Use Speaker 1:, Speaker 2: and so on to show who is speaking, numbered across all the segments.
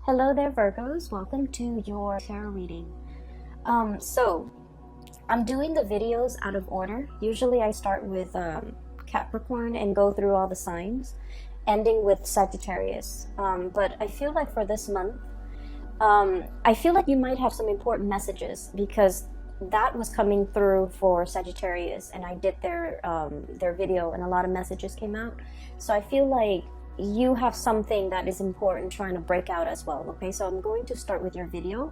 Speaker 1: Hello there, Virgos. Welcome to your tarot reading. So I'm doing the videos out of order. Usually I start with Capricorn and go through all the signs, ending with Sagittarius. But I feel like for this month, I feel like you might have some important messages because that was coming through for Sagittarius, and I did their video, and a lot of messages came out. So I feel like you have something that is important trying to break out as well. Okay, so I'm going to start with your video.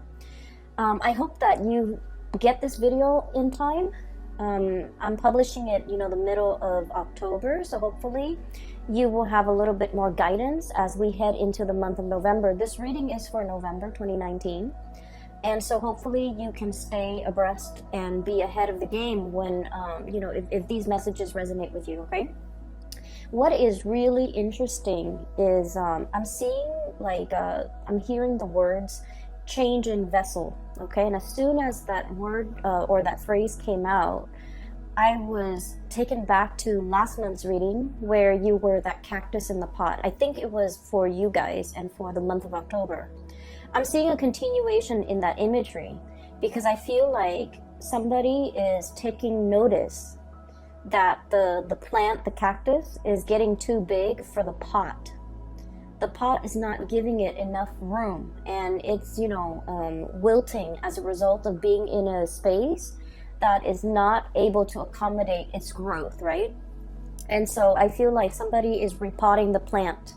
Speaker 1: I hope that you get this video in time. I'm publishing it, the middle of October, so hopefully you will have a little bit more guidance as we head into the month of November. This reading is for November 2019. And so hopefully you can stay abreast and be ahead of the game when, if these messages resonate with you, okay? What is really interesting is I'm seeing, I'm hearing the words change in vessel, okay? And as soon as that word or that phrase came out, I was taken back to last month's reading where you were that cactus in the pot. I think it was for you guys and for the month of October. I'm seeing a continuation in that imagery because I feel like somebody is taking notice that the plant, the cactus, is getting too big for the pot. The pot is not giving it enough room, and it's, wilting as a result of being in a space that is not able to accommodate its growth, right? And so I feel like somebody is repotting the plant,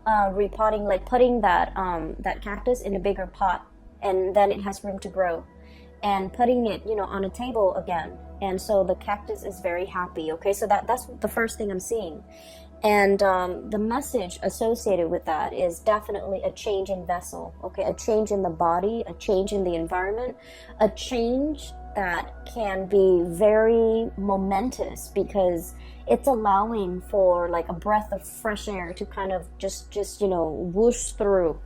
Speaker 1: putting that cactus in a bigger pot, and then it has room to grow, and putting it, on a table again. And so the cactus is very happy, okay? So that's the first thing I'm seeing. And the message associated with that is definitely a change in vessel, okay? A change in the body, a change in the environment, a change that can be very momentous because it's allowing for like a breath of fresh air to kind of just whoosh through.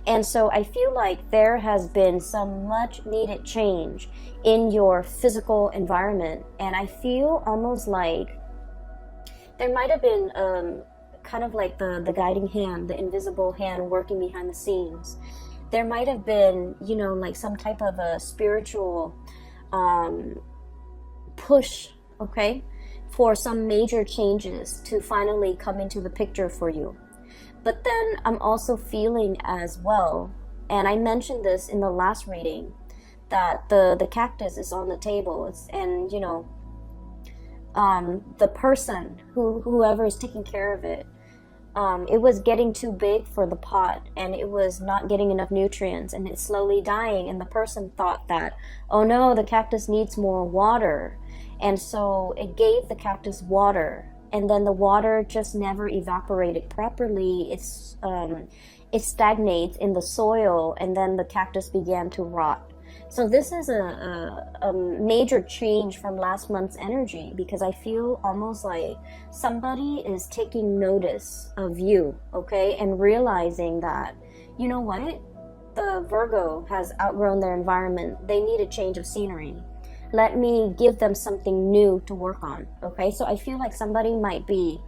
Speaker 1: And so I feel like there has been some much needed change in your physical environment. And I feel almost like there might have been kind of like the guiding hand, the invisible hand working behind the scenes. There might have been, like some type of a spiritual push, okay, for some major changes to finally come into the picture for you. But then I'm also feeling as well, and I mentioned this in the last reading, that the cactus is on the table, and the person whoever is taking care of it, it was getting too big for the pot, and it was not getting enough nutrients, and it's slowly dying. And the person thought that, oh no, the cactus needs more water, and so it gave the cactus water. And then the water just never evaporated properly. It stagnates in the soil, and then the cactus began to rot. So this is a major change from last month's energy, because I feel almost like somebody is taking notice of you, okay, and realizing that, you know what, the Virgo has outgrown their environment. They need a change of scenery. Let me give them something new to work on, okay? So I feel like somebody might be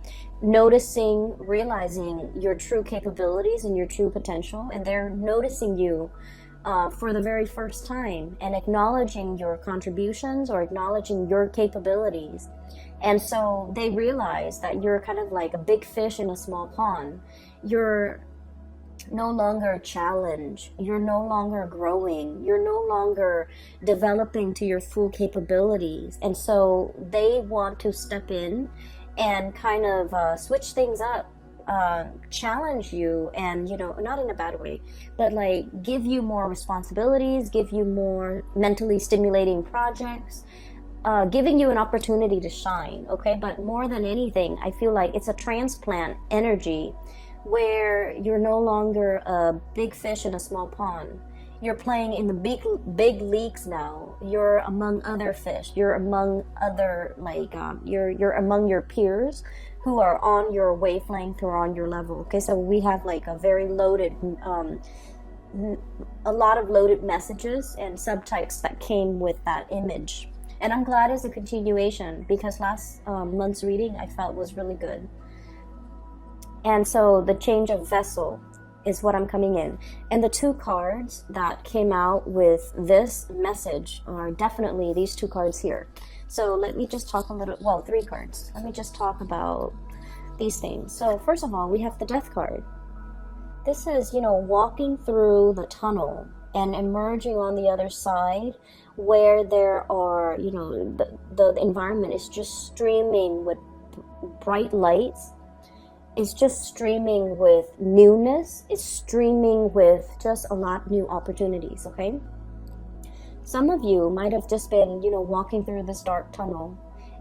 Speaker 1: noticing, realizing your true capabilities and your true potential, and they're noticing you for the very first time and acknowledging your contributions or acknowledging your capabilities. And so they realize that you're kind of like a big fish in a small pond. You're no longer a challenge, you're no longer growing, you're no longer developing to your full capabilities. And so they want to step in and kind of switch things up, challenge you, and not in a bad way, but like give you more responsibilities, give you more mentally stimulating projects, giving you an opportunity to shine, okay? But more than anything, I feel like it's a transplant energy where you're no longer a big fish in a small pond. You're playing in the big leagues now. You're among other fish. You're among other you're among your peers who are on your wavelength or on your level. Okay, so we have like a very loaded, a lot of loaded messages and subtypes that came with that image. And I'm glad it's a continuation because last month's reading I felt was really good. And so the change of vessel is what I'm coming in. And the two cards that came out with this message are definitely these two cards here. So let me just talk a little, well, three cards. Let me just talk about these things. So first of all, we have the Death card. This is, you know, walking through the tunnel and emerging on the other side, where there are, you know, the environment is just streaming with bright lights. It's just streaming with newness. It's streaming with just a lot of new opportunities, okay? Some of you might have just been, you know, walking through this dark tunnel,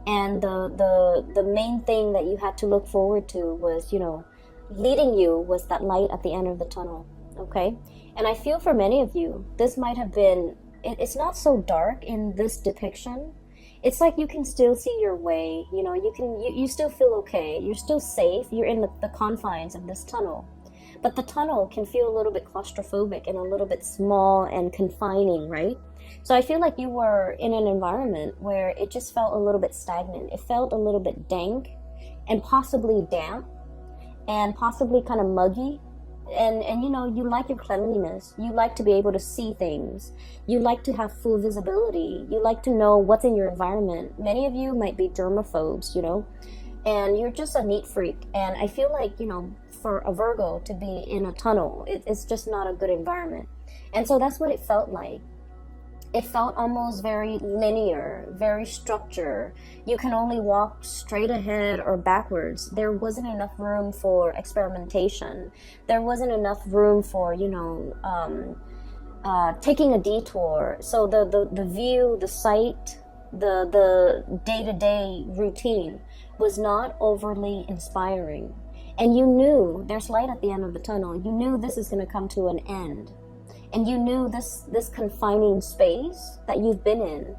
Speaker 1: and the main thing that you had to look forward to was, you know, leading you was that light at the end of the tunnel, okay? And I feel for many of you, this might have been, it's not so dark in this depiction. It's like you can still see your way, you know, you still feel okay, you're still safe, you're in the confines of this tunnel. But the tunnel can feel a little bit claustrophobic and a little bit small and confining, right? So I feel like you were in an environment where it just felt a little bit stagnant. It felt a little bit dank and possibly damp and possibly kind of muggy. And you know, you like your cleanliness. You like to be able to see things. You like to have full visibility. You like to know what's in your environment. Many of you might be germaphobes, you know, and you're just a neat freak. And I feel like, you know, for a Virgo to be in a tunnel, it's just not a good environment. And so that's what it felt like. It felt almost very linear, very structured. You can only walk straight ahead or backwards. There wasn't enough room for experimentation. There wasn't enough room for, you know, taking a detour. So the view, the sight, the day-to-day routine was not overly inspiring. And you knew there's light at the end of the tunnel. You knew this is going to come to an end. And you knew this confining space that you've been in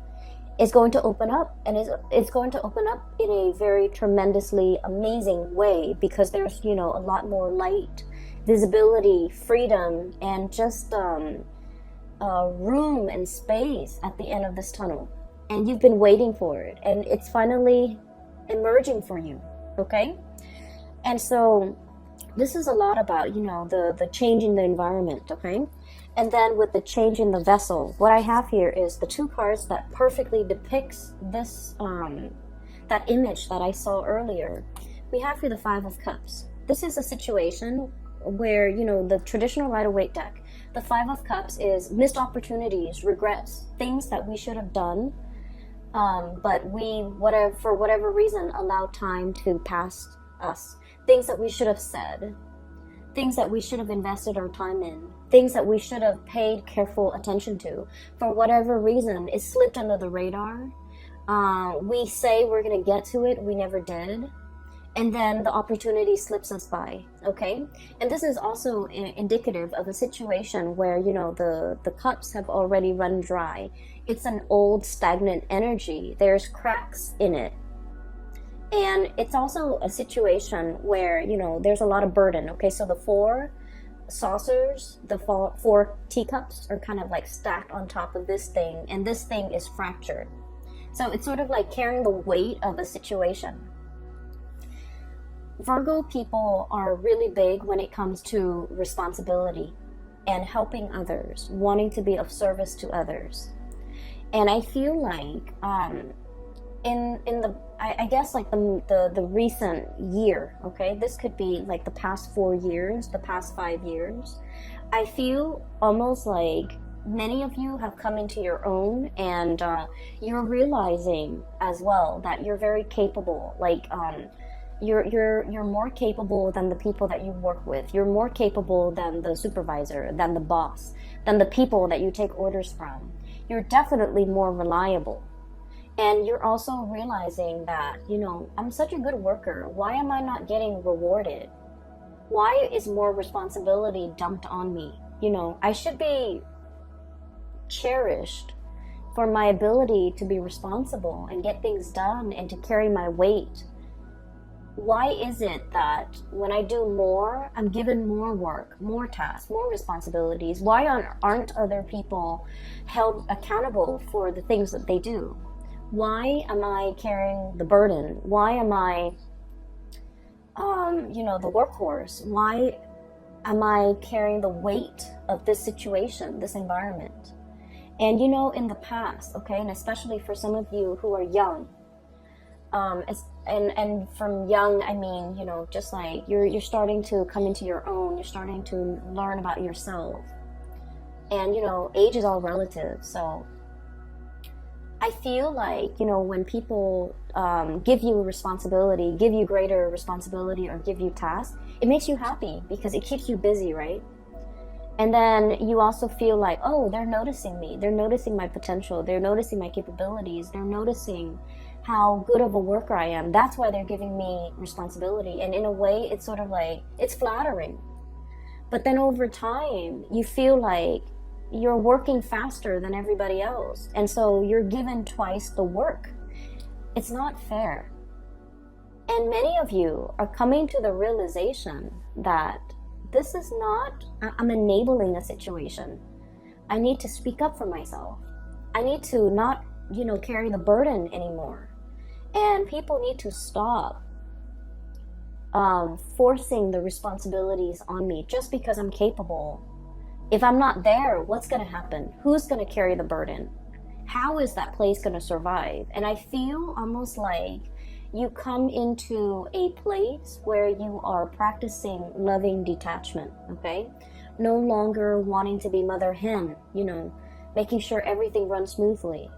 Speaker 1: is going to open up, and it's going to open up in a very tremendously amazing way, because there's, you know, a lot more light, visibility, freedom, and just room and space at the end of this tunnel. And you've been waiting for it, and it's finally emerging for you, okay? And so this is a lot about, you know, the change in the environment, okay? And then with the change in the vessel, what I have here is the two cards that perfectly depicts this, that image that I saw earlier. We have here the Five of Cups. This is a situation where, you know, the traditional Rider-Waite deck, the Five of Cups is missed opportunities, regrets, things that we should have done, but we, for whatever reason, allowed time to pass us. Things that we should have said, things that we should have invested our time in, things that we should have paid careful attention to. For whatever reason, it slipped under the radar. We say we're going to get to it, we never did. And then the opportunity slips us by, okay? And this is also indicative of a situation where, you know, the cups have already run dry. It's an old stagnant energy. There's cracks in it. And it's also a situation where, you know, there's a lot of burden, okay? So the four saucers, the four teacups are kind of like stacked on top of this thing, and this thing is fractured. So it's sort of like carrying the weight of a situation. Virgo people are really big when it comes to responsibility and helping others, wanting to be of service to others. And I feel like I guess like the recent year, okay, this could be like the past 4 years, the past 5 years, I feel almost like many of you have come into your own, and you're realizing as well that you're very capable. Like you're more capable than the people that you work with. You're more capable than the supervisor, than the boss, than the people that you take orders from. You're definitely more reliable. And you're also realizing that, you know, I'm such a good worker. Why am I not getting rewarded? Why is more responsibility dumped on me? You know, I should be cherished for my ability to be responsible and get things done and to carry my weight. Why is it that when I do more, I'm given more work, more tasks, more responsibilities? Why aren't other people held accountable for the things that they do? Why am I carrying the burden? Why am I, you know, the workhorse? Why Am I carrying the weight of this situation, this environment? And you know, in the past, okay, and especially for some of you who are young, and from young, I mean, you know, just like you're starting to come into your own, you're starting to learn about yourself. And, you know, age is all relative. So I feel like, you know, when people give you responsibility, give you greater responsibility, or give you tasks, it makes you happy because it keeps you busy, right? And then you also feel like, oh, they're noticing me. They're noticing my potential. They're noticing my capabilities. They're noticing how good of a worker I am. That's why they're giving me responsibility. And in a way, it's sort of like, it's flattering. But then over time, you feel like you're working faster than everybody else. And so you're given twice the work. It's not fair. And many of you are coming to the realization that this is not, I'm enabling a situation. I need to speak up for myself. I need to not, you know, carry the burden anymore. And people need to stop forcing the responsibilities on me just because I'm capable. If I'm not there, what's going to happen? Who's going to carry the burden? How is that place going to survive? And I feel almost like you come into a place where you are practicing loving detachment, okay? No longer wanting to be mother hen, you know, making sure everything runs smoothly.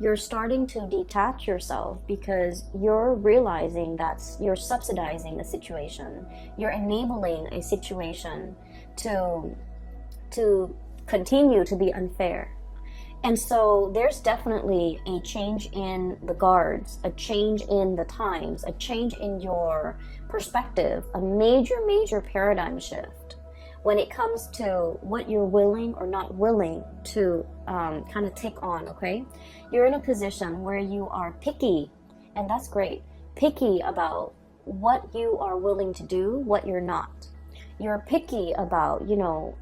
Speaker 1: You're starting to detach yourself because you're realizing that you're subsidizing a situation. You're enabling a situation to continue to be unfair. And so there's definitely a change in the guards, a change in the times, a change in your perspective, a major paradigm shift when it comes to what you're willing or not willing to kind of take on, okay? You're in a position where you are picky, and that's great, picky about what you are willing to do, what you're not. You're picky about, you know,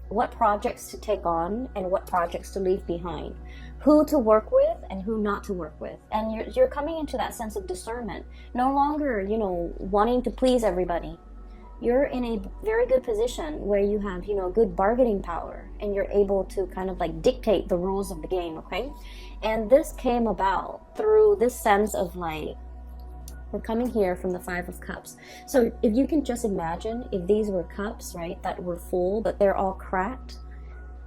Speaker 1: what projects to take on and what projects to leave behind, who to work with and who not to work with. And you're coming into that sense of discernment, no longer, you know, wanting to please everybody. You're in a very good position where you have, you know, good bargaining power, and you're able to kind of like dictate the rules of the game, okay? And this came about through this sense of like, we're coming here from the 5 of Cups. So if you can just imagine if these were cups, right, that were full, but they're all cracked.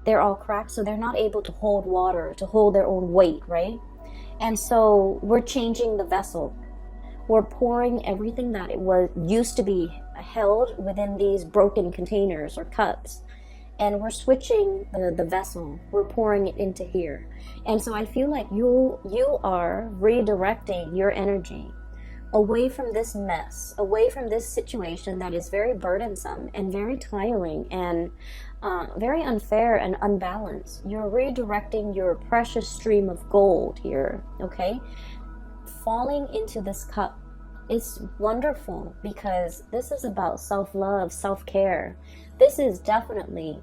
Speaker 1: They're all cracked, so they're not able to hold water, to hold their own weight, right? And so we're changing the vessel. We're pouring everything that it was used to be held within these broken containers or cups. And we're switching the vessel. We're pouring it into here. And so I feel like you are redirecting your energy away from this mess, away from this situation that is very burdensome and very tiring and very unfair and unbalanced. You're redirecting your precious stream of gold here, okay? Falling into this cup is wonderful because this is about self-love, self-care. This is definitely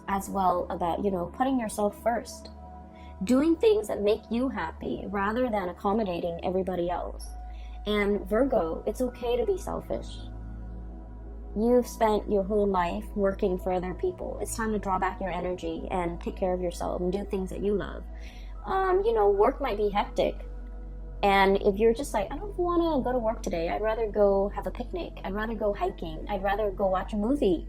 Speaker 1: as well about, you know, putting yourself first, doing things that make you happy rather than accommodating everybody else. And Virgo, it's okay to be selfish. You've spent your whole life working for other people. It's time to draw back your energy and take care of yourself and do things that you love. You know, work might be hectic. And if you're just like, I don't want to go to work today, I'd rather go have a picnic, I'd rather go hiking, I'd rather go watch a movie.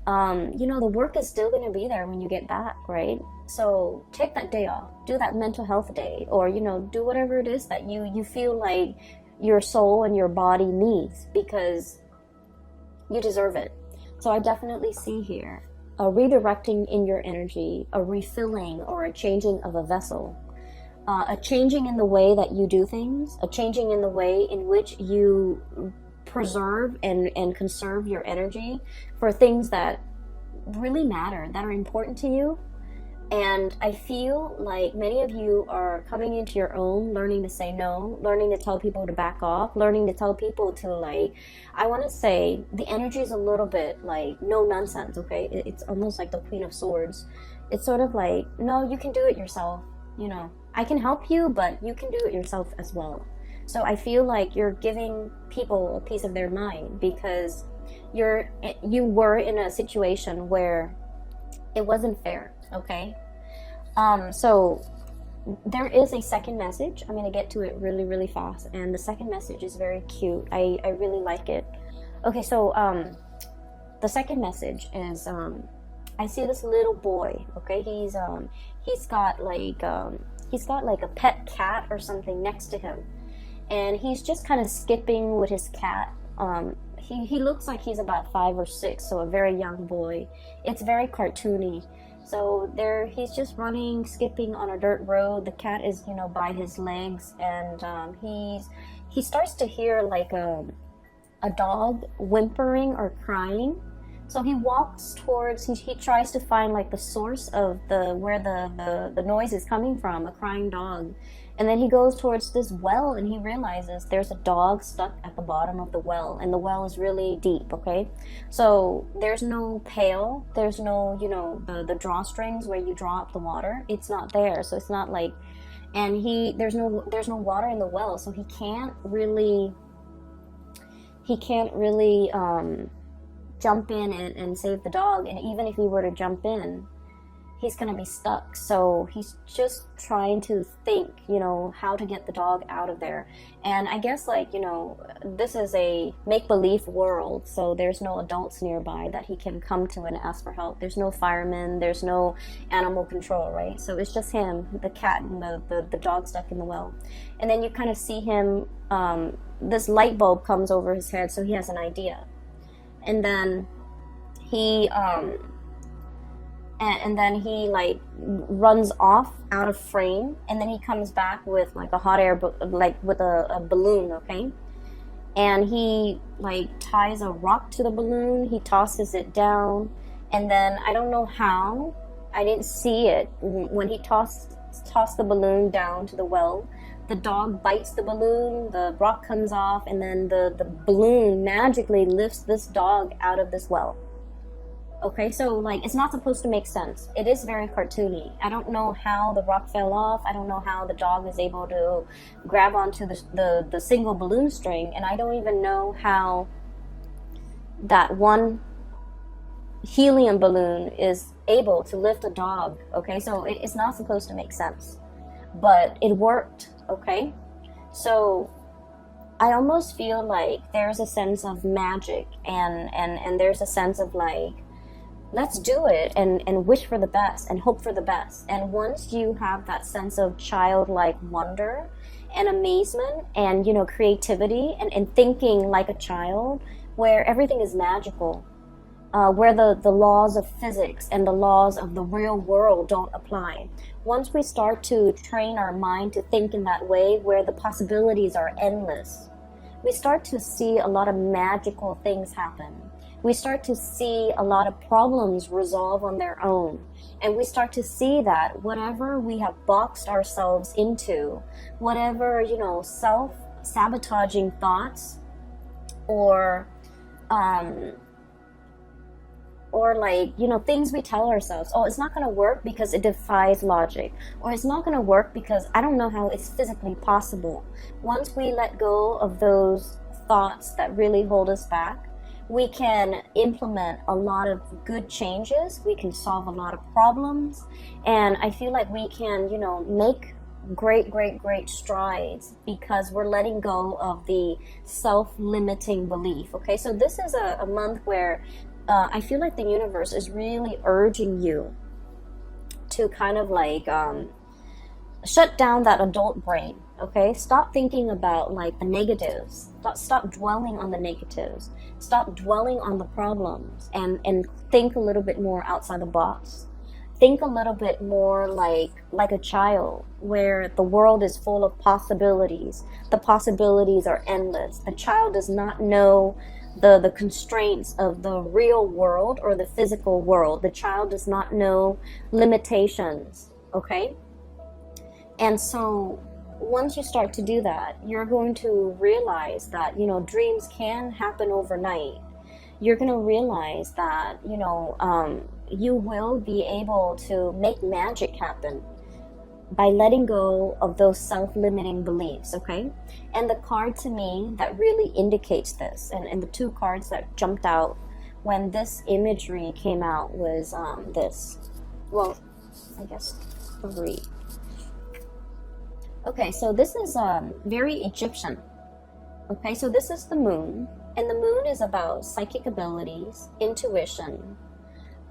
Speaker 1: You know, the work is still going to be there when you get back, right? So take that day off, do that mental health day, or, you know, do whatever it is that you feel like your soul and your body needs, because you deserve it. So I definitely see here a redirecting in your energy, a refilling or a changing of a vessel, a changing in the way that you do things, a changing in the way in which you preserve and conserve your energy for things that really matter, that are important to you. And I feel like many of you are coming into your own, learning to say no, learning to tell people to back off, learning to tell people to, like, I want to say the energy is a little bit like no nonsense, okay? It's almost like the Queen of Swords. It's sort of like, no, you can do it yourself. You know, I can help you, but you can do it yourself as well. So I feel like you're giving people a piece of their mind, because you were in a situation where it wasn't fair, okay? So there is a second message. I'm going to get to it really, really fast. And the second message is very cute. I really like it. Okay, so the second message is I see this little boy, okay? He's got like a pet cat or something next to him. And he's just kind of skipping with his cat. He looks like he's about 5 or 6, so a very young boy. It's very cartoony. So he's just running, skipping on a dirt road. The cat is, by his legs, and he starts to hear like a dog whimpering or crying. So he walks towards. He tries to find like the source of where the noise is coming from, a crying dog. And then he goes towards this well, and he realizes there's a dog stuck at the bottom of the well, and the well is really deep, okay? So there's no pail, there's no, the drawstrings where you draw up the water. It's not there, so it's not like, and there's no water in the well, so he can't really jump in and save the dog. And even if he were to jump in, he's gonna be stuck. So he's just trying to think, how to get the dog out of there. And I guess this is a make-believe world, so there's no adults nearby that he can come to and ask for help. There's no firemen, there's no animal control, right? So it's just him, the cat, and the dog stuck in the well. And then you kind of see him, this light bulb comes over his head, so he has an idea. And then he like runs off out of frame, and then he comes back with like a hot air with a balloon, okay? And he like ties a rock to the balloon, he tosses it down, and then I don't know how, I didn't see it, when he tossed the balloon down to the well, the dog bites the balloon, the rock comes off, and then the balloon magically lifts this dog out of this well. Okay, so like it's not supposed to make sense. It is very cartoony. I don't know how the rock fell off. I don't know how the dog is able to grab onto the single balloon string, and I don't even know how that one helium balloon is able to lift a dog. Okay, so it's not supposed to make sense, but it worked. Okay, so I almost feel like there's a sense of magic, and there's a sense of like, let's do it and wish for the best and hope for the best. And once you have that sense of childlike wonder and amazement and creativity and thinking like a child, where everything is magical, where the laws of physics and the laws of the real world don't apply. Once we start to train our mind to think in that way, where the possibilities are endless, we start to see a lot of magical things happen. We start to see a lot of problems resolve on their own. And we start to see that whatever we have boxed ourselves into, whatever, self-sabotaging thoughts or things we tell ourselves, oh, it's not going to work because it defies logic, or it's not going to work because I don't know how it's physically possible. Once we let go of those thoughts that really hold us back, we can implement a lot of good changes. We can solve a lot of problems. And I feel like we can, make great strides because we're letting go of the self-limiting belief. Okay, so this is a month where I feel like the universe is really urging you to kind of like shut down that adult brain. Okay, stop thinking about like the negatives. Stop dwelling on the negatives. Stop dwelling on the problems and think a little bit more outside the box. Think a little bit more like a child, where the world is full of possibilities. The possibilities are endless. The child does not know the constraints of the real world or the physical world. The child does not know limitations, okay? And so once you start to do that, you're going to realize that, dreams can happen overnight. You're going to realize that, you will be able to make magic happen. by letting go of those self-limiting beliefs, okay? And the card to me that really indicates this, and the two cards that jumped out when this imagery came out was this. Well, I guess 3. Okay, so this is very Egyptian. Okay, so this is the moon, and the moon is about psychic abilities, intuition.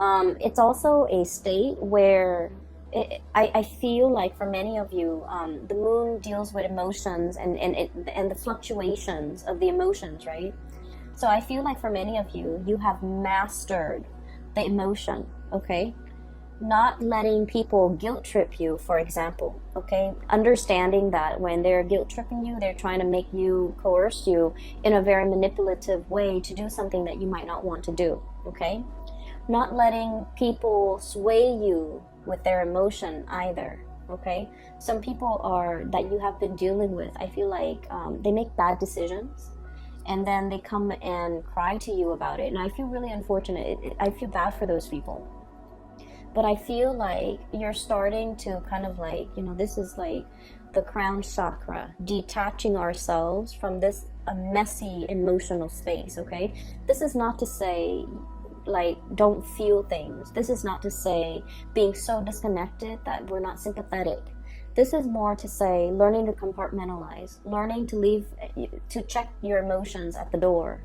Speaker 1: It's also a state where I feel like for many of you, the moon deals with emotions and the fluctuations of the emotions, right? So I feel like for many of you, you have mastered the emotion, okay? Not letting people guilt trip you, for example, okay? Understanding that when they're guilt tripping you, they're trying to make you, coerce you in a very manipulative way to do something that you might not want to do, okay? Not letting people sway you with their emotion either, okay? Some people that you have been dealing with, I feel like they make bad decisions and then they come and cry to you about it. And I feel really unfortunate. I feel bad for those people. But I feel like you're starting to kind of like, this is like the crown chakra, detaching ourselves from this messy emotional space, okay? This is not to say like don't feel things. This is not to say being so disconnected that we're not sympathetic. This is more to say learning to compartmentalize, learning to check your emotions at the door,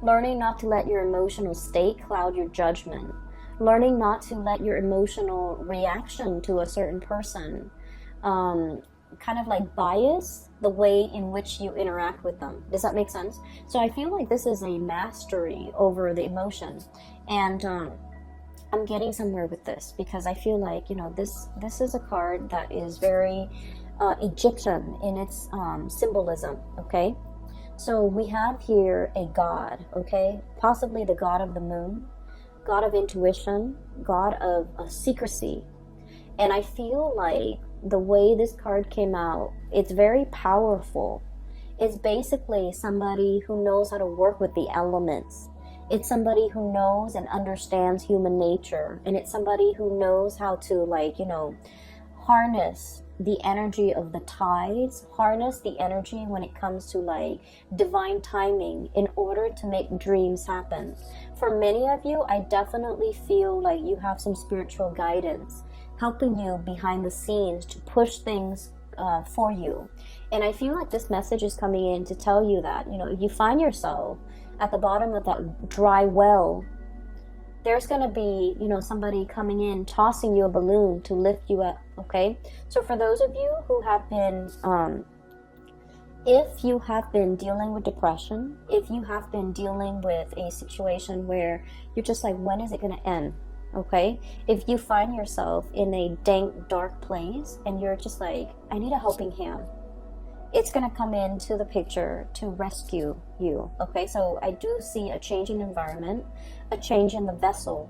Speaker 1: learning not to let your emotional state cloud your judgment, learning not to let your emotional reaction to a certain person kind of like bias the way in which you interact with them. Does that make sense? So I feel like this is a mastery over the emotion, and I'm getting somewhere with this because I feel like this is a card that is very Egyptian in its symbolism, okay? So we have here a god, okay? Possibly the god of the moon, god of intuition, god of secrecy. And I feel like the way this card came out, it's very powerful. It's basically somebody who knows how to work with the elements. It's somebody who knows and understands human nature. And it's somebody who knows how to harness the energy of the tides, harness the energy when it comes to divine timing in order to make dreams happen. For many of you, I definitely feel like you have some spiritual guidance helping you behind the scenes to push things for you. And I feel like this message is coming in to tell you that, if you find yourself at the bottom of that dry well, there's going to be, somebody coming in, tossing you a balloon to lift you up, okay? So for those of you who have been, if you have been dealing with depression, if you have been dealing with a situation where you're just like, when is it going to end? Okay, if you find yourself in a dank, dark place and you're just like, I need a helping hand, it's going to come into the picture to rescue you. Okay, so I do see a change in environment, a change in the vessel,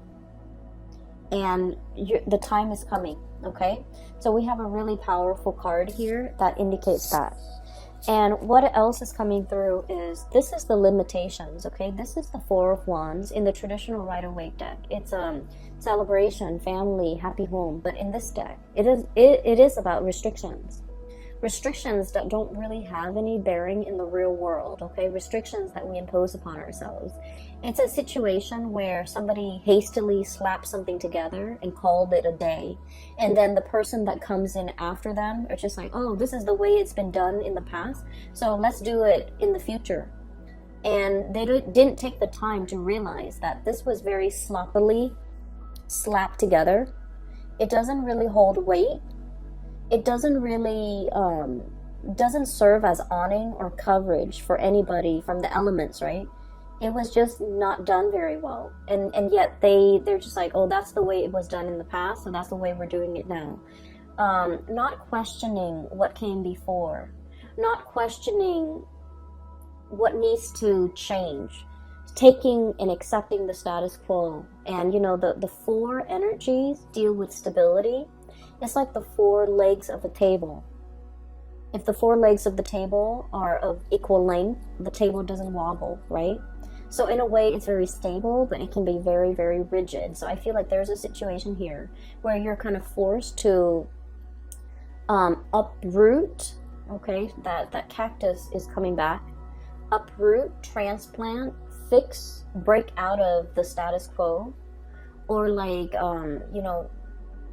Speaker 1: and the time is coming. Okay, so we have a really powerful card here that indicates that. And what else is coming through is, this is the limitations, okay? This is the Four of Wands in the traditional Rider-Waite deck. It's celebration, family, happy home. But in this deck, it is about restrictions. Restrictions that don't really have any bearing in the real world, okay? Restrictions that we impose upon ourselves. It's a situation where somebody hastily slapped something together and called it a day. And then the person that comes in after them are just like, oh, this is the way it's been done in the past, so let's do it in the future. And they didn't take the time to realize that this was very sloppily slapped together. It doesn't really hold weight. It doesn't really doesn't serve as awning or coverage for anybody from the elements, right? It was just not done very well, and yet they're just like, oh, that's the way it was done in the past, so that's the way we're doing it now. Not questioning what came before, not questioning what needs to change, taking and accepting the status quo. And the four energies deal with stability. It's like the four legs of a table. If the four legs of the table are of equal length, the table doesn't wobble, right? So in a way, it's very stable, but it can be very, very rigid. So I feel like there's a situation here where you're kind of forced to uproot, okay, that cactus is coming back. Uproot, transplant, fix, break out of the status quo, or like you know,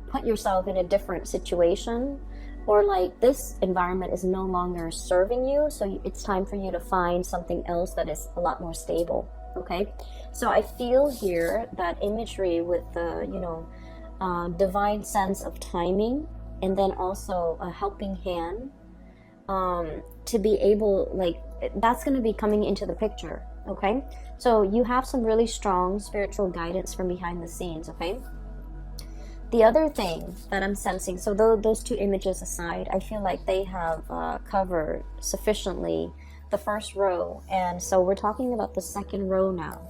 Speaker 1: put yourself in a different situation, or like this environment is no longer serving you, so it's time for you to find something else that is a lot more stable. Okay, so I feel here that imagery with the, you know, divine sense of timing, and then also a helping hand, to be able, like, that's going to be coming into the picture. Okay, so you have some really strong spiritual guidance from behind the scenes. Okay, the other thing that I'm sensing, so those two images aside, I feel like they have covered sufficiently the first row, and so we're talking about the second row now.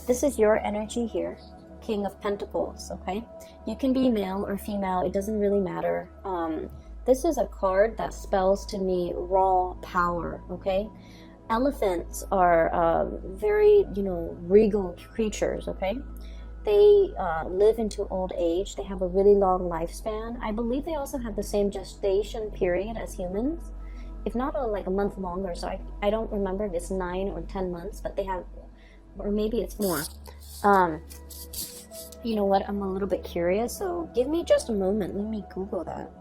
Speaker 1: This is your energy here, King of Pentacles. Okay, you can be male or female, it doesn't really matter. This is a card that spells to me raw power. Okay, elephants are very, you know, regal creatures. Okay, they live into old age, they have a really long lifespan. I believe they also have the same gestation period as humans, if not like a month longer. So I don't remember if it's 9 or 10 months, but they have, or maybe it's more. You know what, I'm a little bit curious, so give me just a moment, let me Google that.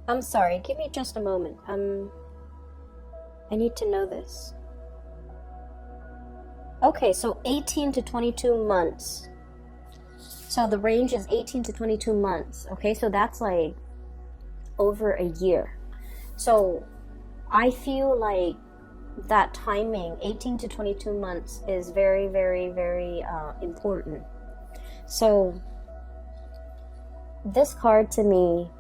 Speaker 1: I'm sorry, give me just a moment. I need to know this. Okay, so 18 to 22 months. So the range is 18 to 22 months. Okay, so that's like over a year. So I feel like that timing, 18 to 22 months, is very, very, very important. So this card to me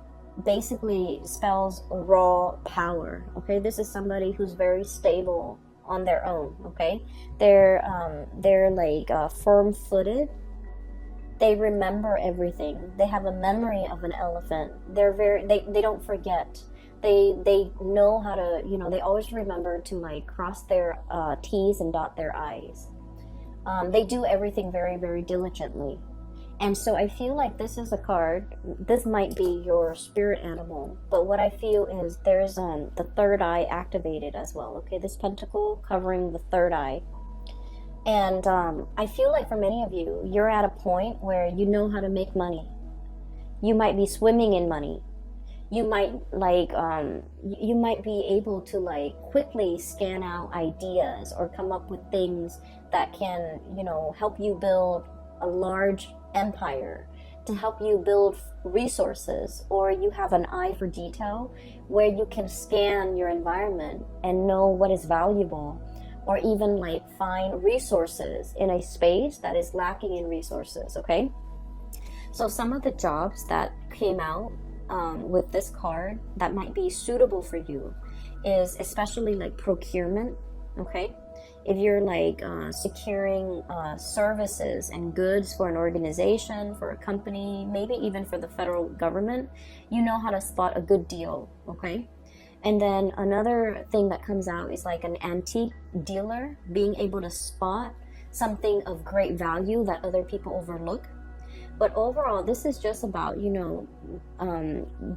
Speaker 1: basically spells raw power. Okay, this is somebody who's very stable on their own. Okay, they're like firm-footed. They remember everything. They have a memory of an elephant. They don't forget. They know how to, you know, they always remember to like cross their T's and dot their I's. They do everything very, very diligently. And so I feel like this is a card, this might be your spirit animal, but what I feel is there's the third eye activated as well. Okay, this pentacle covering the third eye. And I feel like for many of you, you're at a point where you know how to make money. You might be swimming in money. You might like you might be able to like quickly scan out ideas or come up with things that can, you know, help you build a large empire, to help you build resources, or you have an eye for detail where you can scan your environment and know what is valuable, or even like find resources in a space that is lacking in resources. Okay, so some of the jobs that came out with this card that might be suitable for you is especially like procurement. Okay, if you're like securing services and goods for an organization, for a company, maybe even for the federal government, you know how to spot a good deal. Okay, and then another thing that comes out is like an antique dealer, being able to spot something of great value that other people overlook. But overall, this is just about, you know,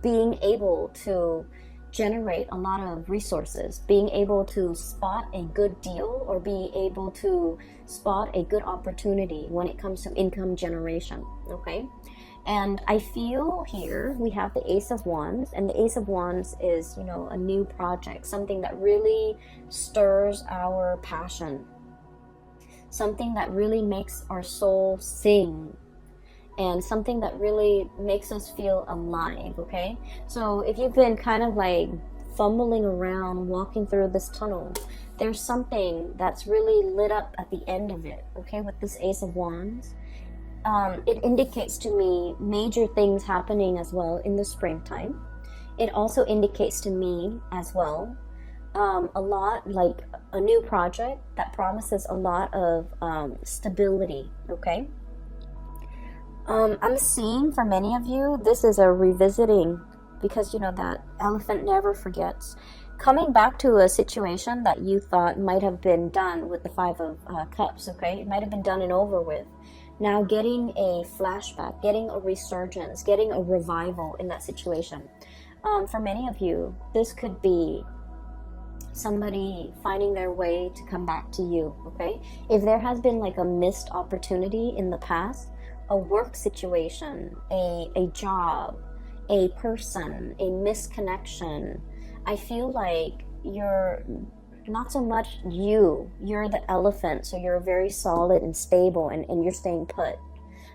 Speaker 1: being able to generate a lot of resources, being able to spot a good deal, or be able to spot a good opportunity when it comes to income generation. Okay, and I feel here we have the Ace of Wands, and the Ace of Wands is, you know, a new project, something that really stirs our passion, something that really makes our soul sing, and something that really makes us feel alive. Okay, so if you've been kind of like fumbling around walking through this tunnel, there's something that's really lit up at the end of it. Okay, with this Ace of Wands, it indicates to me major things happening as well in the springtime. It also indicates to me as well a lot like a new project that promises a lot of stability. Okay, I'm seeing for many of you, this is a revisiting, because you know that elephant never forgets. Coming back to a situation that you thought might have been done with the Five of Cups. Okay, it might have been done and over with. now getting a flashback, getting a resurgence, getting a revival in that situation. For many of you, this could be somebody finding their way to come back to you, okay? If there has been like a missed opportunity in the past, a work situation, a job, a person, a misconnection, I feel like you're not so much you're the elephant, so you're very solid and stable and you're staying put.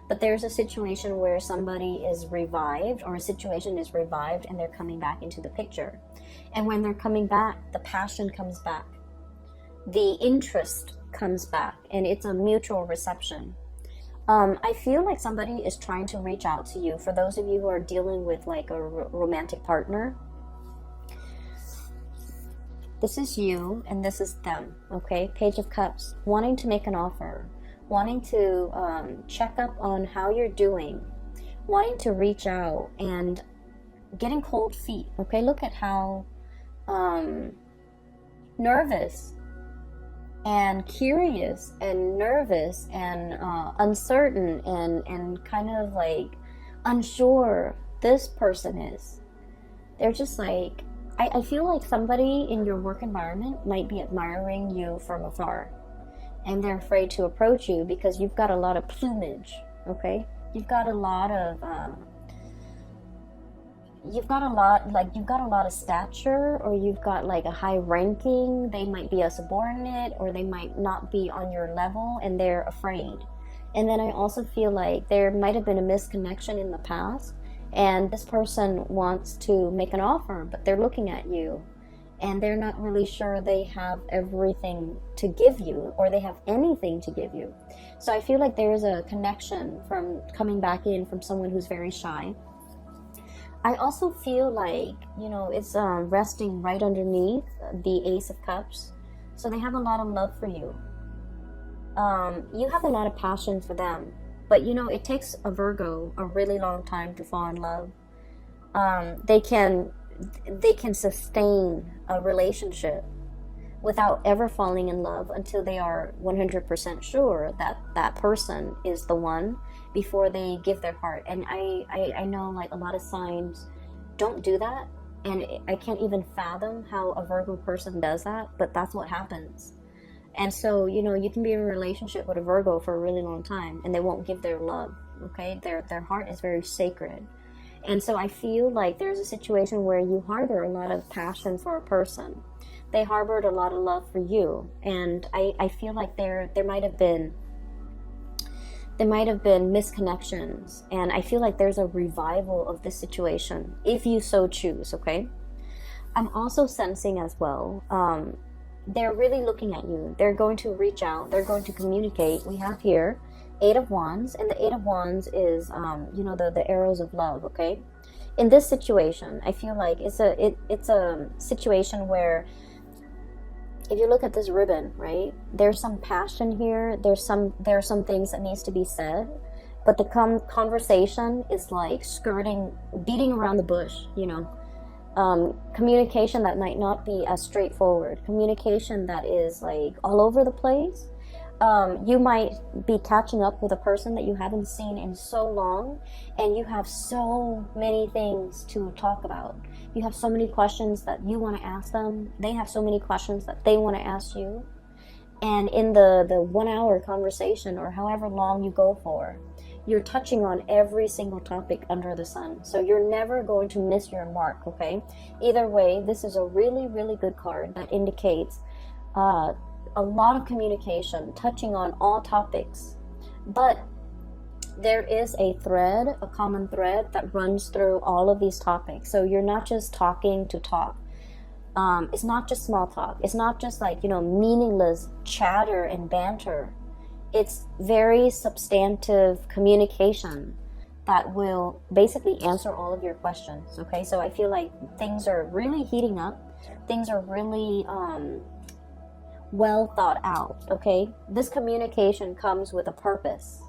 Speaker 1: But there's a situation where somebody is revived, or a situation is revived, and they're coming back into the picture. And when they're coming back, the passion comes back, the interest comes back, and it's a mutual reception. I feel like somebody is trying to reach out to you. For those of you who are dealing with like a romantic partner, this is you and this is them, okay? Page of Cups, wanting to make an offer, wanting to check up on how you're doing, wanting to reach out, and getting cold feet, okay? Look at how nervous and curious and nervous and uncertain and kind of like unsure this person is. They're just like, I feel like somebody in your work environment might be admiring you from afar, and they're afraid to approach you because you've got a lot of plumage, okay? You've got a lot of you've got a lot of stature, or you've got like a high ranking. They might be a subordinate, or they might not be on your level, and they're afraid. And then I also feel like there might have been a misconnection in the past, and this person wants to make an offer, but they're looking at you and they're not really sure they have everything to give you, or they have anything to give you. So I feel like there's a connection from coming back in from someone who's very shy. I also feel like, you know, it's resting right underneath the Ace of Cups. So they have a lot of love for you. You have a lot of passion for them. But, you know, it takes a Virgo a really long time to fall in love. They can sustain a relationship without ever falling in love until they are 100% sure that that person is the one before they give their heart. And I know like a lot of signs don't do that, and I can't even fathom how a Virgo person does that, but that's what happens. And so, you know, you can be in a relationship with a Virgo for a really long time and they won't give their love, okay? Their heart is very sacred. And so I feel like there's a situation where you harbor a lot of passion for a person. They harbored a lot of love for you. And I feel like there might have been misconnections. And I feel like there's a revival of this situation, if you so choose, okay? I'm also sensing as well, they're really looking at you. They're going to reach out. They're going to communicate. We have here 8 of Wands, and the 8 of Wands is, you know, the arrows of love, okay? In this situation, I feel like it's a situation where, if you look at this ribbon, right, there's some passion here. There are some things that needs to be said, but the conversation is like beating around the bush, you know. Communication that might not be as straightforward, communication that is like all over the place. You might be catching up with a person that you haven't seen in so long, and you have so many things to talk about. You have so many questions that you want to ask them. They have so many questions that they want to ask you. And in the 1 hour conversation, or however long you go for, you're touching on every single topic under the sun. So you're never going to miss your mark, okay? Either way, this is a really, really good card that indicates a lot of communication, touching on all topics. But there is a thread, a common thread that runs through all of these topics. So you're not just talking to talk. It's not just small talk. It's not just like, you know, meaningless chatter and banter. It's very substantive communication that will basically answer all of your questions, okay? So I feel like things are really heating up. Things are really well thought out, okay? This communication comes with a purpose.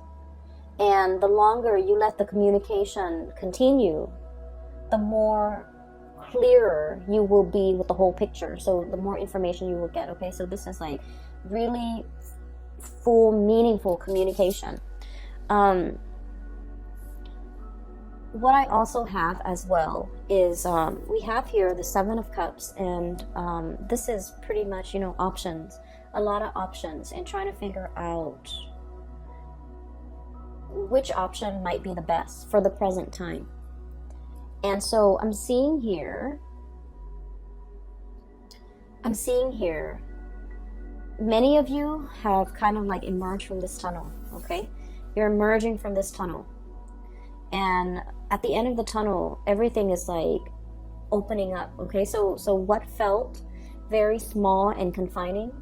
Speaker 1: And the longer you let the communication continue, the more clearer you will be with the whole picture. So the more information you will get, okay? So this is like really full, meaningful communication. What I also have as well is we have here the Seven of Cups, and this is pretty much, you know, options, a lot of options, and trying to figure out which option might be the best for the present time. And so I'm seeing here, many of you have kind of like emerged from this tunnel, okay? You're emerging from this tunnel. And at the end of the tunnel, everything is like opening up, okay? So what felt very small and confining,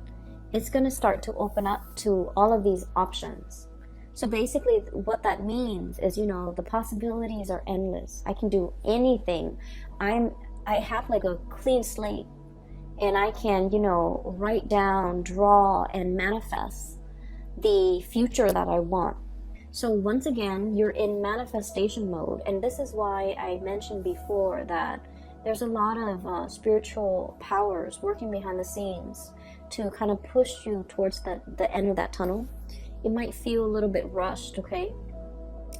Speaker 1: it's going to start to open up to all of these options. So basically what that means is, you know, the possibilities are endless. I can do anything. I have like a clean slate, and I can, you know, write down, draw, and manifest the future that I want. So once again, you're in manifestation mode. And this is why I mentioned before that there's a lot of spiritual powers working behind the scenes to kind of push you towards the end of that tunnel. It might feel a little bit rushed, okay?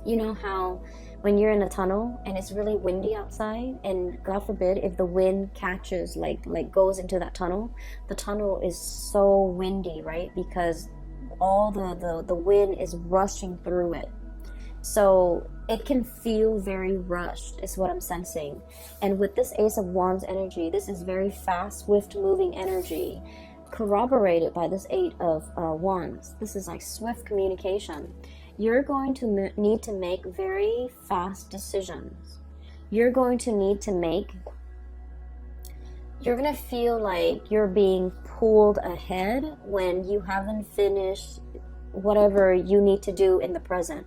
Speaker 1: You know how when you're in a tunnel and it's really windy outside, and God forbid if the wind catches, like goes into that tunnel, the tunnel is so windy, right? Because all the wind is rushing through it. So it can feel very rushed is what I'm sensing. And with this Ace of Wands energy, this is very fast, swift moving energy, corroborated by this Eight of Wands. This is like swift communication. You're going to need to make very fast decisions. You're going to need to make, you're going to feel like you're being pulled ahead when you haven't finished whatever you need to do in the present.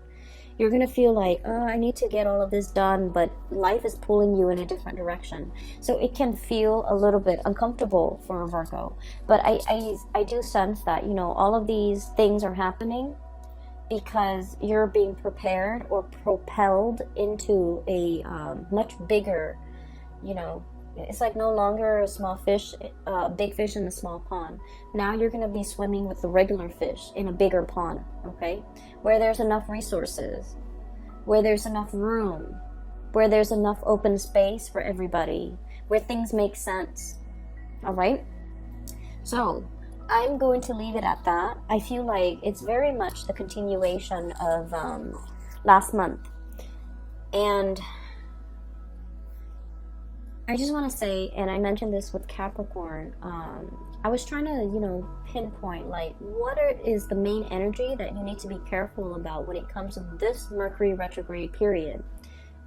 Speaker 1: You're going to feel like, oh, I need to get all of this done, but life is pulling you in a different direction. So it can feel a little bit uncomfortable for a Virgo. But I do sense that, you know, all of these things are happening because you're being prepared or propelled into a much bigger, you know, it's like no longer a small fish, a big fish in a small pond. Now you're going to be swimming with the regular fish in a bigger pond, okay? Where there's enough resources, where there's enough room, where there's enough open space for everybody, where things make sense, all right? So I'm going to leave it at that. I feel like it's very much the continuation of last month. And I just want to say, and I mentioned this with Capricorn, I was trying to, you know, pinpoint like what is the main energy that you need to be careful about when it comes to this Mercury retrograde period.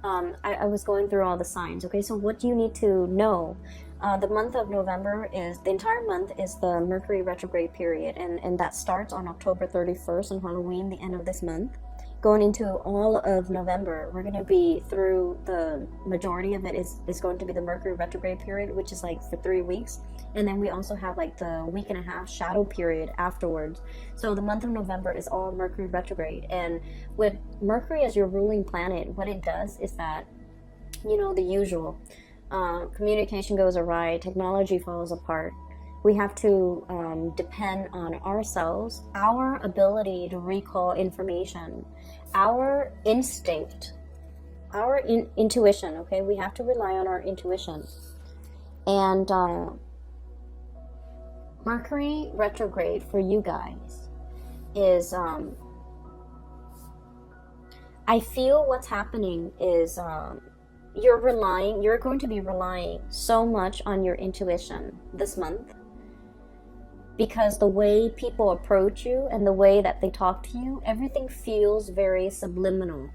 Speaker 1: I was going through all the signs, okay? So what do you need to know? The month of November is, the entire month is the Mercury retrograde period, and that starts on October 31st on Halloween, the end of this month. Going into all of November, we're going to be through the majority of it is going to be the Mercury retrograde period, which is like for 3 weeks. And then we also have like the week and a half shadow period afterwards. So the month of November is all Mercury retrograde. And with Mercury as your ruling planet, what it does is that, you know, the usual, communication goes awry, technology falls apart. We have to depend on ourselves, our ability to recall information, our instinct, our intuition, okay? We have to rely on our intuition. And Mercury retrograde for you guys is, I feel what's happening is you're going to be relying so much on your intuition this month. Because the way people approach you and the way that they talk to you, everything feels very subliminal.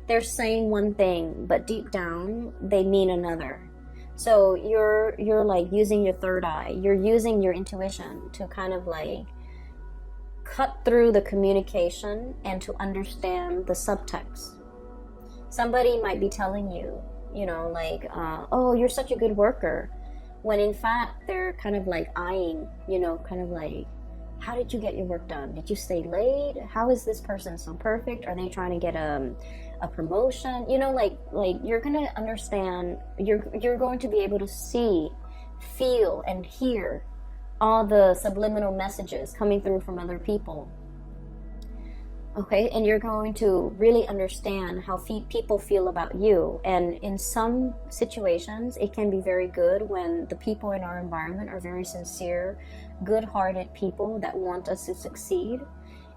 Speaker 1: They're saying one thing, but deep down, they mean another. So you're like using your third eye. You're using your intuition to kind of like cut through the communication and to understand the subtext. Somebody might be telling you, you know, like, oh, you're such a good worker. When in fact, they're kind of like eyeing, you know, kind of like, how did you get your work done? Did you stay late? How is this person so perfect? Are they trying to get a promotion? You know, like you're going to understand, you're going to be able to see, feel, and hear all the subliminal messages coming through from other people. Okay, and you're going to really understand how people feel about you. And in some situations, it can be very good when the people in our environment are very sincere, good-hearted people that want us to succeed.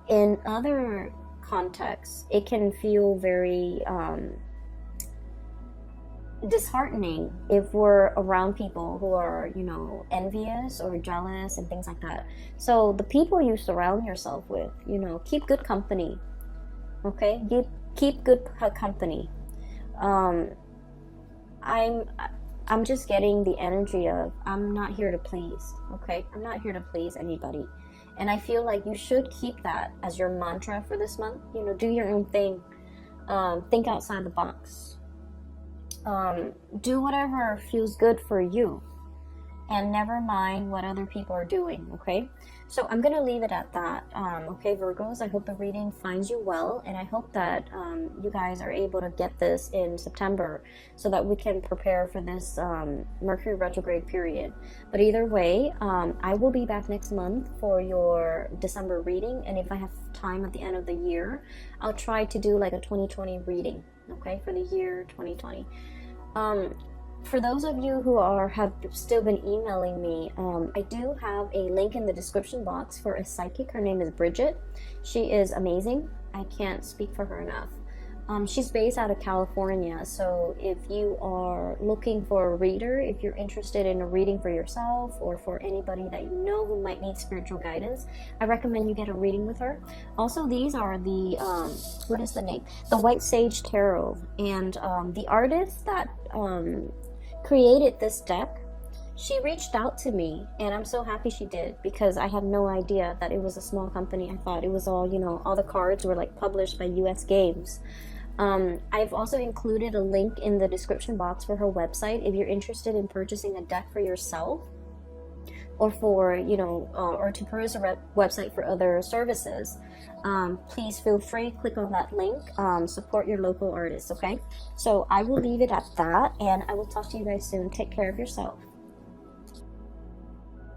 Speaker 1: In other contexts, it can feel very disheartening if we're around people who are, you know, envious or jealous and things like that. So the people you surround yourself with, you know, keep good company. Okay, keep good company. um i'm I'm just getting the energy of, I'm not here to please. Okay, I'm not here to please anybody. And I feel like you should keep that as your mantra for this month. You know, do your own thing. Think outside the box. Do whatever feels good for you, and never mind what other people are doing. Okay, so I'm gonna leave it at that. Okay, Virgos, I hope the reading finds you well, and I hope that you guys are able to get this in September so that we can prepare for this Mercury retrograde period. But either way, I will be back next month for your December reading, and if I have time at the end of the year, I'll try to do like a 2020 reading, okay, for the year 2020. For those of you who have still been emailing me, I do have a link in the description box for a psychic. Her name is Bridget. She is amazing. I can't speak for her enough. She's based out of California, so if you are looking for a reader, if you're interested in a reading for yourself or for anybody that you know who might need spiritual guidance, I recommend you get a reading with her. Also, these are the, what is the name? The White Sage Tarot. And the artist that created this deck, she reached out to me, and I'm so happy she did, because I had no idea that it was a small company. I thought it was all, you know, all the cards were like published by US Games. I've also included a link in the description box for her website if you're interested in purchasing a deck for yourself, or for, you know, or to peruse a website for other services. Please feel free, click on that link. Support your local artists. Okay, so I will leave it at that, and I will talk to you guys soon. Take care of yourself.